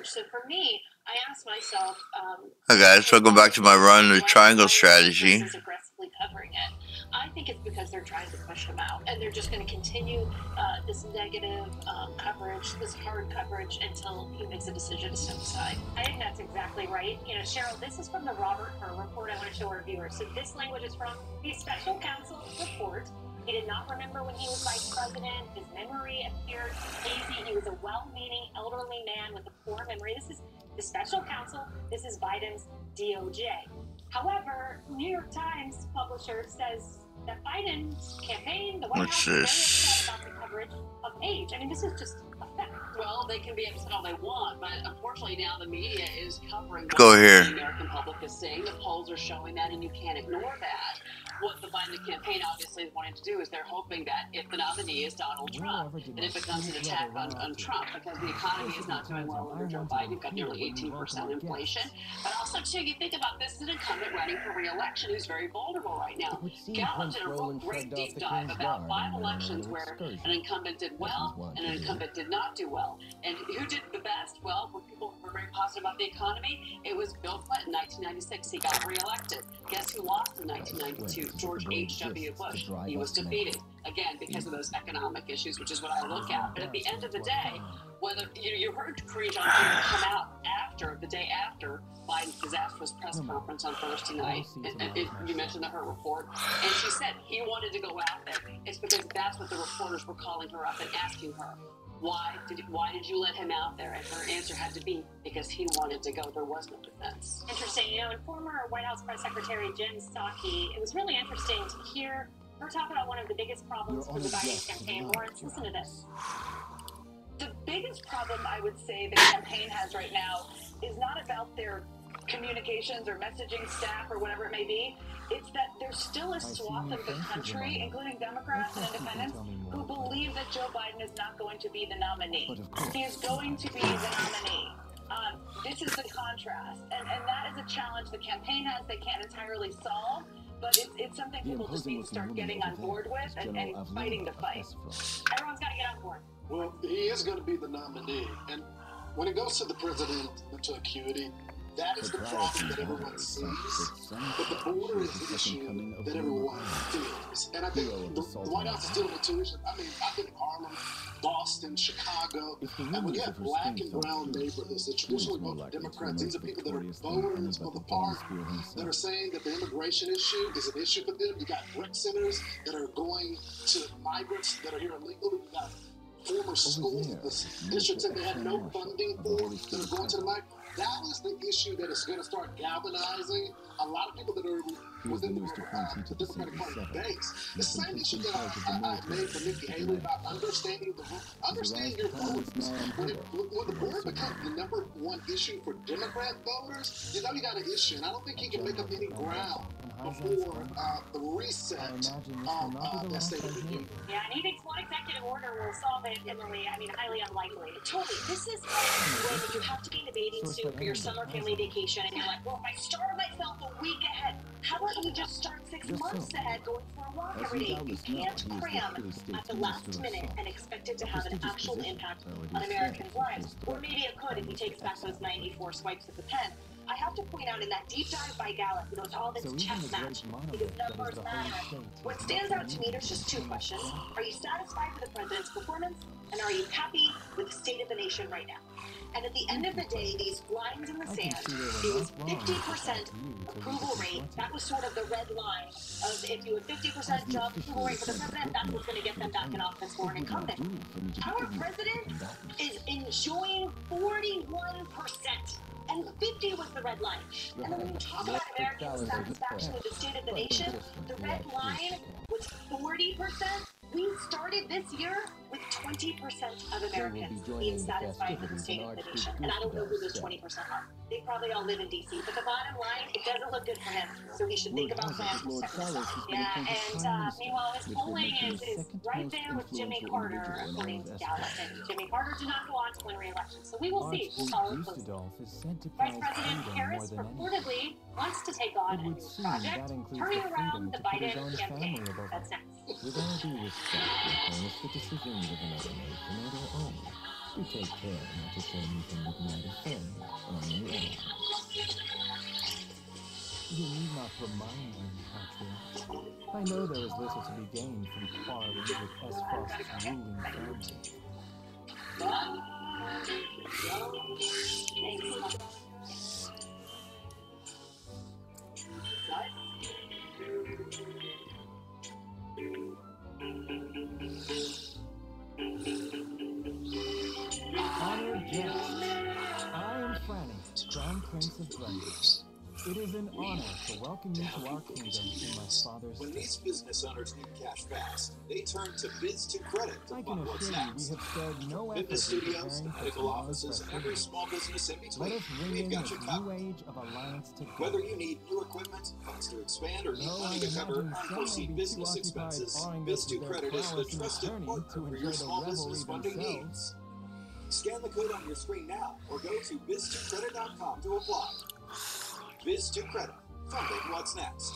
coverage. So for me, I asked myself, Hi guys, welcome back to my run the triangle strategy. Aggressively covering it. I think it's because they're trying to push him out, and they're just going to continue this negative coverage, this hard coverage, until he makes a decision to step aside. I think that's exactly right. You know, Cheryl, this is from the Robert Kerr report I want to show our viewers. So this language is from the special counsel's report. He did not remember when he was vice president. His memory appeared hazy. He was a well-meaning elderly man with a poor memory. This is the special counsel. This is Biden's DOJ. However, New York Times publisher says that Biden's campaign, the White House, is very upset about the coverage of age. I mean, this is just a fact. Well, they can be upset all they want, but unfortunately now the media is covering what the American public is saying. The polls are showing that, and you can't ignore that. What the Biden campaign obviously is wanting to do is they're hoping that if the nominee is Donald Trump, that it becomes an attack on Trump, because the economy is not doing well under Joe Biden. You've got nearly 18% inflation. But also, too, you think about this, an incumbent running for re-election who's very vulnerable right now. Gallup did a real great deep dive about 5 elections where an incumbent did well and an incumbent did not do well. And who did the best? Well, when people were very positive about the economy, it was Bill Clinton, 1996. He got re-elected. Guess who lost in 1992? George H.W. Bush. He was defeated, again, because of those economic issues, which is what I look at. But at the end of the day, whether you heard Karine Jean-Pierre come out the day after Biden's disastrous press conference on Thursday night, and you mentioned her report, and she said he wanted to go out there. It's because that's what the reporters were calling her up and asking her. Why did you let him out there? And her answer had to be because he wanted to go. There was no defense. Interesting. You know, and former White House Press Secretary Jen Psaki, it was really interesting to hear her talk about one of the biggest problems for the Biden campaign. Lawrence, listen to this. The biggest problem I would say the campaign has right now is not about their communications or messaging staff or whatever it may be. It's that there's still a swath of the country, including Democrats and independents, who believe that Joe Biden is not going to be the nominee. He is going to be the nominee. This is the contrast, and that is a challenge the campaign has. They can't entirely solve, but it's something people just need to start getting on board with and fighting the fight. Everyone's got to get on board. Well, he is going to be the nominee, and when it goes to the presidential acuity, that is the problem that everyone sees, but the border is the issue that everyone feels. And I think the White House is still in the tuition. I mean, I've been in Harlem, Boston, Chicago, and when you have black and brown neighborhoods that traditionally vote for Democrats, these are people that are voters for the party that are saying that the immigration issue is an issue for them. You got rec centers that are going to migrants that are here illegally. You got former schools that the districts that they had no funding for that are going to the migrants. That is the issue that is going to start galvanizing a lot of people that are within the Democratic Party base. The same issue that I made for Nikki Haley about understanding your voters. When the border becomes the number one issue for Democrat voters, you know you got an issue. And I don't think he can make up any ground before the reset of that State of the Union. Yeah, and he thinks one executive order will solve it, Emily. I mean, highly unlikely. Totally. This is when you have to be in a bathing suit for your summer family vacation, and you're like, well, if I starve myself a week ahead, how about you just start 6 months ahead going for a walk every day? You can't cram at the last minute and expect it to have an actual impact on Americans' lives. Or maybe it could if he takes back those 94 swipes of the pen. I have to point out in that deep dive by Gallup, you know, it's all this chess match because numbers matter. What stands out to me, there's just 2 questions. Are you satisfied with the president's performance? And are you happy with the state of the nation right now? And at the end of the day, these lines in the sand, it was 50% approval rate. That was sort of the red line of if you had 50% job approval rate for the president, that's what's going to get them back in office for an incumbent. Our president is enjoying 41%. And 50 was the red line. And then when you talk about American satisfaction with the state of the nation, the red line was 40%. We started this year with 20% of Americans being satisfied with the state of the nation. And I don't know who those 20% are. They probably all live in D.C. But the bottom line, it doesn't look good for him. So he should think about plans to step aside. Yeah, and meanwhile, his polling is right there with Jimmy Carter, according to Gallup. And Jimmy Carter did not go on to win re-election. So we will see. We'll follow closely. Vice President Harris reportedly wants to take on a new project, turning around the Biden campaign. That's next. With all due respect, opponents, the decisions of another nation are their own. You take care not to say anything that might offend. remind me, Patria. I know there is little to be gained from quarreling with Aesfrost's ruling family. Honored guests, I am Franny, Crown Prince of Glenbook. It is an honor to welcome you to our kingdom in my father's When these state. business owners need cash fast, they turn to Biz2Credit to I can fund what's assure you we next. have spared no effort Fitness in studios, preparing for medical tomorrow's offices, and every festivities. small business in Let between, us ring we've in got this you new covered. age of alliance together. Whether you need new equipment, funds to expand, or need Though I money to cover imagine some may unforeseen be too business occupied expenses, awing us with their Biz2Credit is the prowess in trusted attorney partner to for enjoy your the small business revelry funding themselves. needs. Scan the code on your screen now, or go to biz2credit.com to apply. Biz2Credit, funding what's next.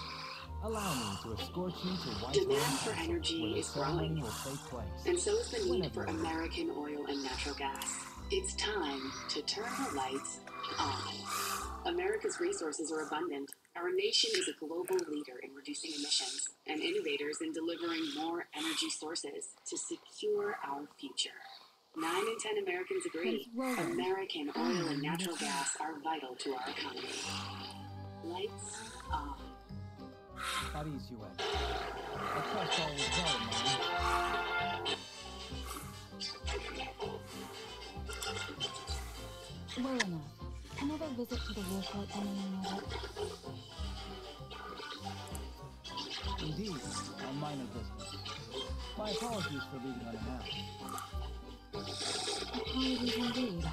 Allow me to escort you to White Demand House for Castle, energy where the is ceremony growing. will take place. And so is the need Whenever for you're ready. American oil and natural gas. It's time to turn the lights on. America's resources are abundant. Our nation is a global leader in reducing emissions and innovators in delivering more energy sources to secure our future. 9 in 10 Americans agree American oil and natural gas are vital to our economy. Lights on. At ease, you went. I trust all is well, Mom. Well enough. Another visit to the war fort and another. Indeed, a minor business. My apologies for leaving unannounced. Apologies indeed.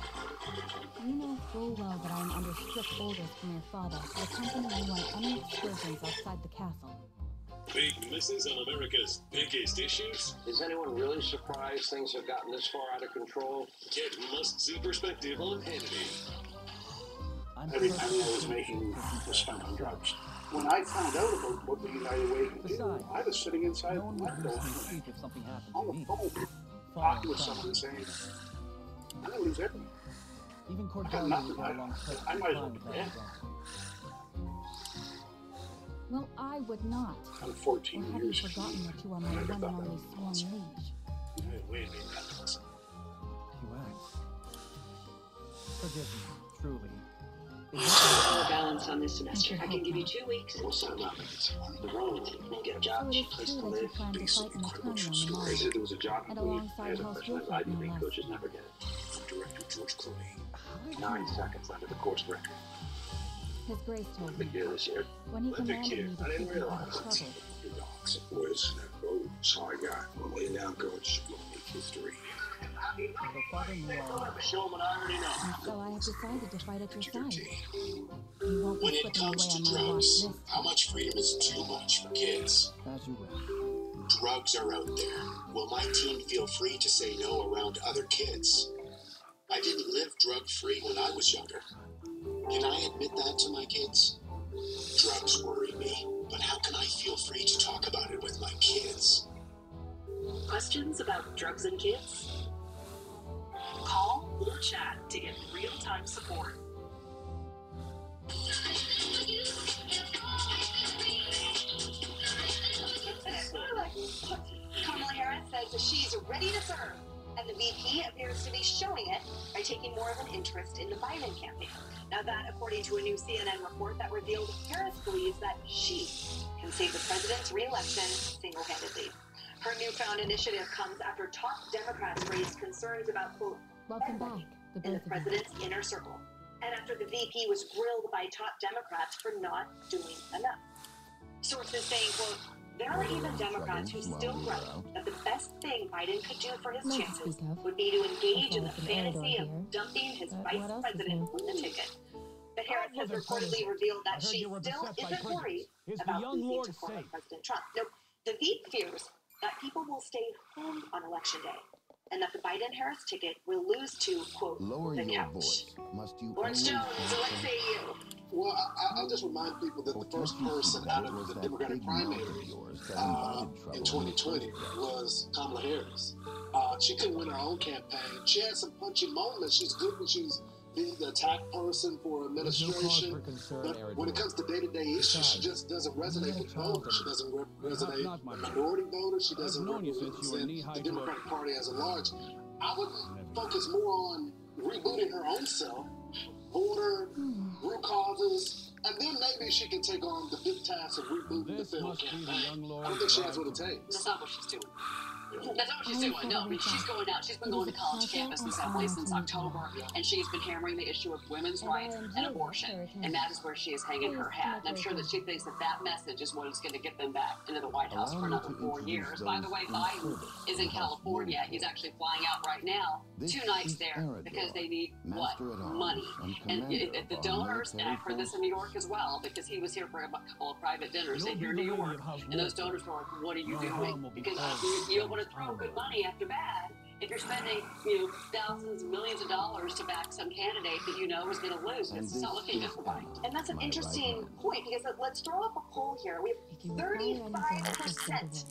You know full well that I am under strict orders from your father to accompany you on any excursions outside the castle. Big misses on America's biggest issues? Is anyone really surprised things have gotten this far out of control? Get must-see perspective on Hannity. Every time I was making a stunt on drugs. When I found out about what the United Way can do, Besides, I was sitting inside no the one would window lose me sleep if something happened on to the me. phone, talking with someone saying, I'm going to lose everything. Even I got Cordelia nothing. would get along perfectly I might as well fine be with that dead. result. Well, I would not. I'm Or 14 have you years. forgotten that you are my one and only sworn liege? Wait a minute. You ask. Forgive me, truly. We're balanced on this semester. I can give you 2 weeks. We'll settle up. The road. We'll get a So job, it is place true to that you live. plan to fight an attorney on the They morrow, said there was a job and for me. alongside As a House freshman, Wilford, Ivy no League less. coaches never get it. Director George Clooney. How did 9 seconds under the course record. His Grace told me, Big deal this year. when he Let the commanded kid. me to I didn't keep you out of realize. trouble, Your dogs, boys, oh, sorry guy. I'm laying down, coach. We'll make history. So Father knew all of it. Show them what I already know. and so I have decided to fight at your side. 13. You won't be When it slipping away comes to on my watch drugs, this how much freedom is too much for kids? As you wish. Drugs are out there. Will my team feel free to say no around other kids? I didn't live drug-free when I was younger. Can I admit that to my kids? Drugs worry me, but how can I feel free to talk about it with my kids? Questions about drugs and kids? Call or chat to get real-time support. Kamala Harris says that she's ready to serve, and the VP appears to be showing it by taking more of an interest in the Biden campaign. Now that, according to a new CNN report that revealed Harris believes that she can save the president's re-election single-handedly. Her newfound initiative comes after top Democrats raised concerns about, quote, Welcome back, the in the both of you. president's inner circle, and after the VP was grilled by top Democrats for not doing enough. Sources saying, quote, there are even Democrats who still grow that the best thing Biden could do for his None to chances speak of. would be to engage in the Aside from fantasy Eldor here. of dumping his But vice what else is president new? on the ticket. But Harris has wasn't reportedly finished. revealed I that heard she you were still beset by isn't prisoners. worried Is the about young losing lord to former safe? President Trump. No, the Veep fears that people will stay home on Election Day, and that the Biden-Harris ticket will lose to, quote, Lower the your couch. voice. Must you Lawrence always Jones, so let's say you. Well, I'll just remind people that the first person out of the Democratic primary in 2020 was Kamala Harris. She couldn't win her own campaign. She had some punchy moments. She's good when she's be the attack person for administration, but when it comes to day-to-day issues, she just doesn't resonate with voters. She doesn't resonate with minority voters. She doesn't represent the Democratic Party as a large. I would focus more on rebooting her own self, border, root causes, and then maybe she can take on the big task of rebooting the failed campaign. I don't think she has what it takes. That's not what she's doing. That's not what she's doing. No, I mean, she's going out. She's been going to college campus and assembly since October, and she's been hammering the issue of women's rights and abortion, and that is where she is hanging her hat. And I'm sure that she thinks that that message is what is going to get them back into the White House for another 4 years. By the way, Biden is in California. He's actually flying out right now, 2 nights there, because they need, what? Money. And if the donors, and I've heard this in New York as well, because he was here for a couple of private dinners here in New York, and those donors were like, what are you doing? Because you don't want to throw good money after bad if you're spending, thousands and millions of dollars to back some candidate that you know is going to lose. It's not looking good for Biden. And that's an interesting point, because let's throw up a poll here. We have 35%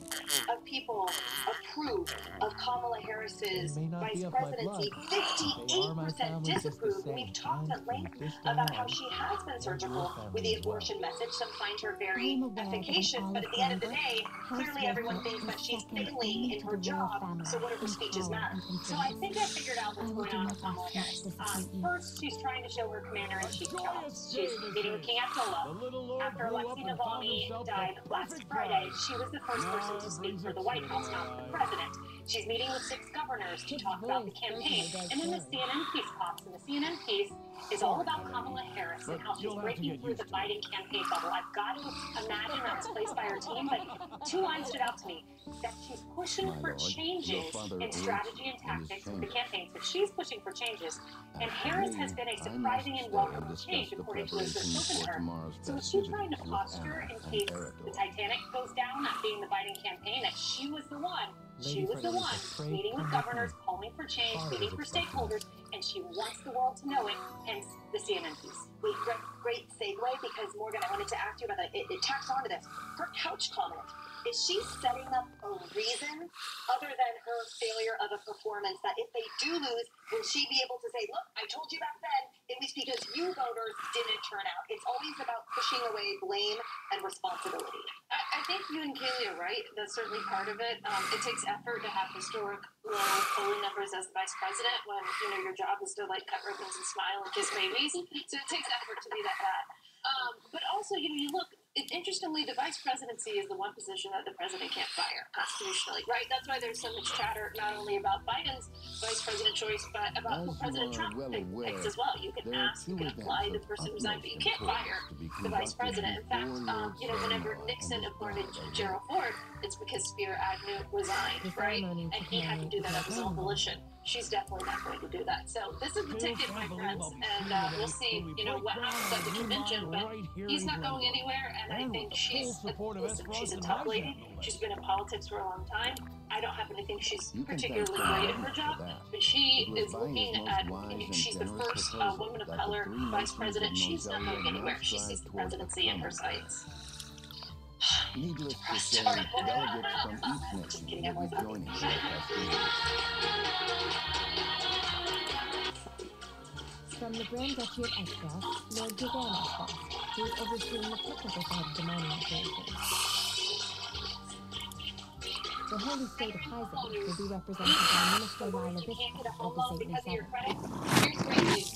of people approve of Kamala Harris's vice presidency, 58% disapprove. And we've talked at length about how she has been surgical with the abortion message. Some find her very efficacious, but at the end of the day, clearly everyone thinks that she's failing in her job, so what if her speeches matter? So I think I figured out what's going on with Kamala Harris. First, she's trying to show her commander-in-chief jobs. She's meeting with King Abdullah. After Alexei Navalny died last Friday, she was the first person to speak for the White House, not the president. She's meeting with 6 governors to talk about the campaign. And then the CNN piece pops, and the CNN piece is all about Kamala Harris and how she's breaking through the Biden campaign bubble. I've got to imagine that's placed by her team, but 2 lines stood out to me. That she's pushing for changes in strategy and tactics with the campaign. So she's pushing for changes, and Harris has been a surprising and welcome change, according to those who've spoken to her. So is she trying to posture in case the Titanic goes down, not being the Biden campaign, that she was the one? She was the one meeting with governors, calling for change, meeting for stakeholders, and she wants the world to know it, hence the CNN piece. Wait, great segue, because Morgan, I wanted to ask you about that. It tacks onto this. Her couch comment. Is she setting up a reason other than her failure of a performance that if they do lose, will she be able to say, look, I told you back then, it was because you voters didn't turn out? It's always about pushing away blame and responsibility. I think you and Kaylee are right. That's certainly part of it. It takes effort to have historic low polling numbers as the vice president when, your job is to cut ribbons and smile and kiss babies. So it takes effort to be that bad. But also, you look, interestingly, the vice presidency is the one position that the president can't fire constitutionally, right? That's why there's so much chatter not only about Biden's vice president choice, but about who President Trump picks as well. You can ask, you can apply the person who resigned, but you can't fire the vice president. In fact, whenever Nixon appointed Gerald Ford, it's because Spiro Agnew resigned, right? And he had to do that of his own volition. She's definitely not going to do that. So this is the ticket, my friends, and we'll see, what happens at the convention. But he's not going anywhere, and I think she's a tough lady. She's been in politics for a long time. I don't happen to think she's particularly great at her job, but she is looking at. She's the first woman of color vice president. She's not going anywhere. She sees the presidency in her sights. Needless to say, delegates from each nation will be joining the From the Grand Dutchy of Aesfrost, Lord Grand Aesfrost, who is overseeing the technical side of the mining operations. The Holy State of Hyzante will be represented by Minister Lila Bishop of the St. Louis. Here's great news.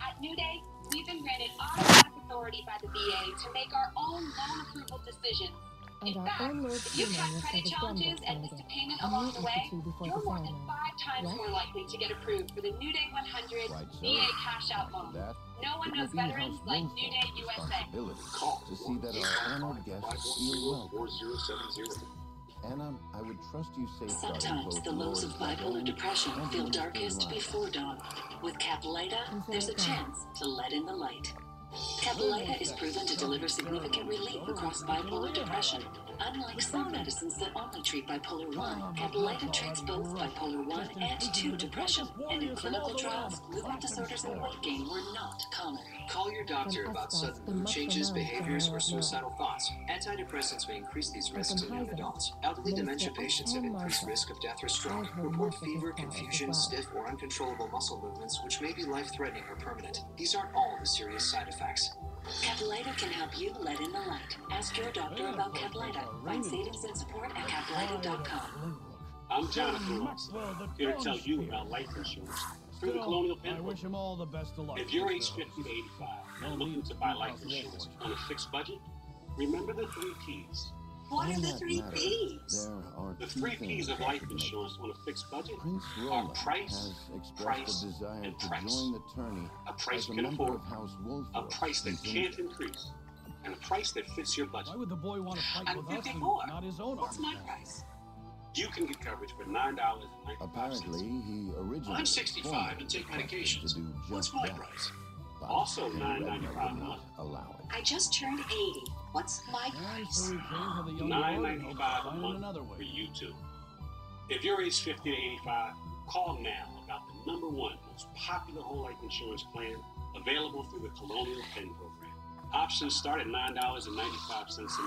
At New Day, we've been granted automatic authority by the VA to make our own loan approval decisions. In fact, if you've got credit challenges and missed a payment along the way, you're more than 5 times more likely to get approved for the New Day 100 VA cash-out loan. No one knows veterans like New Day USA. Call to see that our honored guests feel welcome. Anna, I would trust you safeguarding Sometimes the lows of bipolar depression feel darkest before dawn. With Caplyta, there's a chance to let in the light. Caplyta is proven to deliver significant relief across bipolar depression. Unlike some medicines that only treat bipolar 1, Caplyta treats both bipolar 1 and 2 depression. And in clinical trials, movement disorders and weight gain were not caused. common. Call your doctor about sudden mood changes, behaviors, or suicidal thoughts. Antidepressants may increase these risks in young adults. Elderly dementia patients have increased risk of death or stroke. Report fever, confusion, stiff, or uncontrollable muscle movements, which may be life-threatening or permanent. These aren't all the serious side effects. Caplyta can help you let in the light. Ask your doctor about Caplyta. Find savings and support at caplyta.com. I'm Jonathan Lawson, here to tell you about life insurance through the Colonial Penn Program. I wish him all the best of luck. If you're age 50 to 85 and looking to buy life insurance on a fixed budget, remember the 3 Ps. What are the 3 Ps? The 3 Ps of life insurance on a fixed budget are price, price, and price. A price you can afford, a price that can't increase, and a price that fits your budget. Why would the boy want to fight with us and not his own? What's my price? You can get coverage for $9.95. Apparently, he originally. I'm 65 and take medications. What's my price? Also $9.95 a month. I just turned 80. What's my price? $9.95 a month for you too. If you're age 50 to 85, call now about the #1 most popular whole life insurance plan available through the Colonial Penn Program. Options start at $9.95 a month.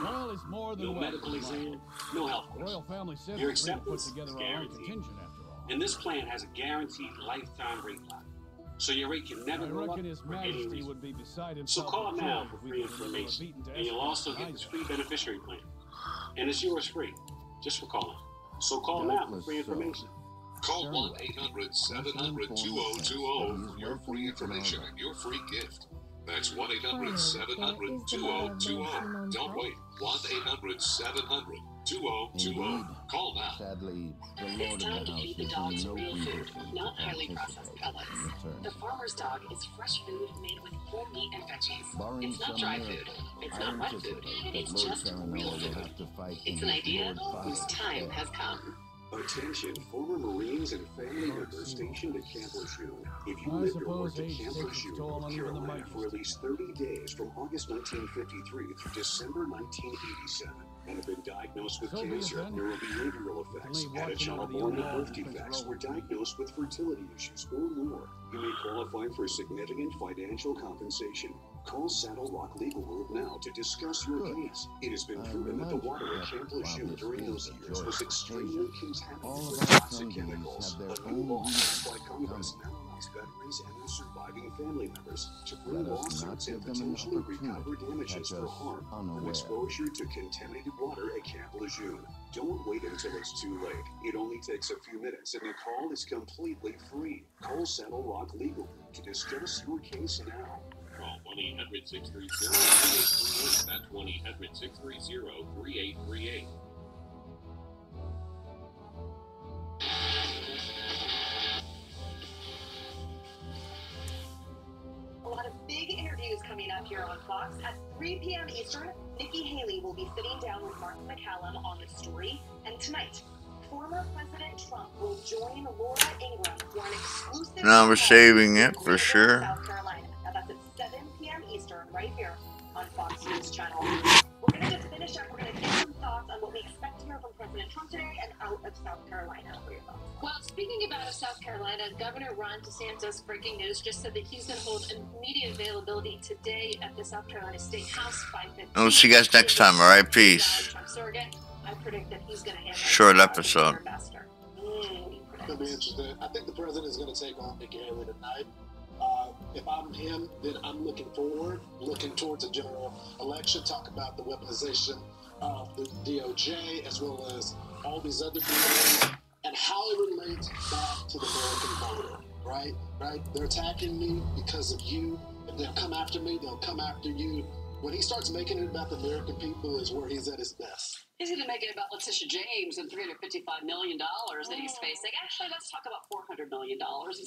Well, it's more than no medical exam, no health questions. Your acceptance is guaranteed. And this plan has a guaranteed lifetime rate lock. So your rate can never go up for any reason. So call now for free information. And you'll also get this free beneficiary plan. And it's yours free, just for calling. So call now for free information. Call 1-800-700-2020 for your free information and your free gift. That's 1-800-700-2020. Don't wait. 1-800-700-2020. Call now. Sadly, the It's Lord time of to the feed the house dogs is no real reason food, not highly processed pellets. The farmer's dog is fresh food made with whole meat and veggies. Barring It's not some dry miracle, food. It's I not wet food. anticipate It's that Lord just Saranella real will food. have to fight It's in an his idea Lord whose Father's time stead. has come. Attention, former Marines and family members stationed at Camp Lejeune. If you lived or worked at Camp Lejeune, North Carolina for at least 30 days from August 1953 through December 1987 and have been diagnosed with cancer, neurobehavioral effects, had a child born with birth defects, were diagnosed with fertility issues or more, you may qualify for significant financial compensation. Call Saddle Rock Legal Group now to discuss your case. It has been proven that the water at Camp Lejeune during those years was extremely contaminated with toxic chemicals. A new law passed by Congress now allows veterans and their surviving family members to bring lawsuits and potentially recover damages for harm from exposure to contaminated water at Camp Lejeune. Don't wait until it's too late. It only takes a few minutes and the call is completely free. Call Saddle Rock Legal Group to discuss your case now. Call 1-800-630-3838. That's 1-800-630-3838. A lot of big interviews coming up here on Fox. At 3 p.m. Eastern, Nikki Haley will be sitting down with Mark McCallum on the story. And tonight, former President Trump will join Laura Ingraham for an exclusive Now we're saving it for sure. South Carolina. Now that's at 7 p.m. Eastern, right here on Fox News Channel. We're going to just finish up. We're going to give some thoughts on what we expect to hear from President Trump today and out of South Carolina. What are your thoughts? Well, speaking about South Carolina, Governor Ron DeSantis, breaking news, just said that he's going to hold immediate availability today at the South Carolina State House 5:15. We'll see you guys next time. All right, peace. I predict that he's going to handle Short episode. Could be interesting. I think the president is going to take on Nikki Haley tonight. If I'm him, then I'm looking forward, looking towards a general election, talk about the weaponization of the DOJ as well as all these other bills and how it relates back to the American voter, right? They're attacking me because of you. If they'll come after me, they'll come after you. When he starts making it about the American people is where he's at his best. He's going to make it about Letitia James and $355 million that he's facing. Actually, let's talk about $400 million. He's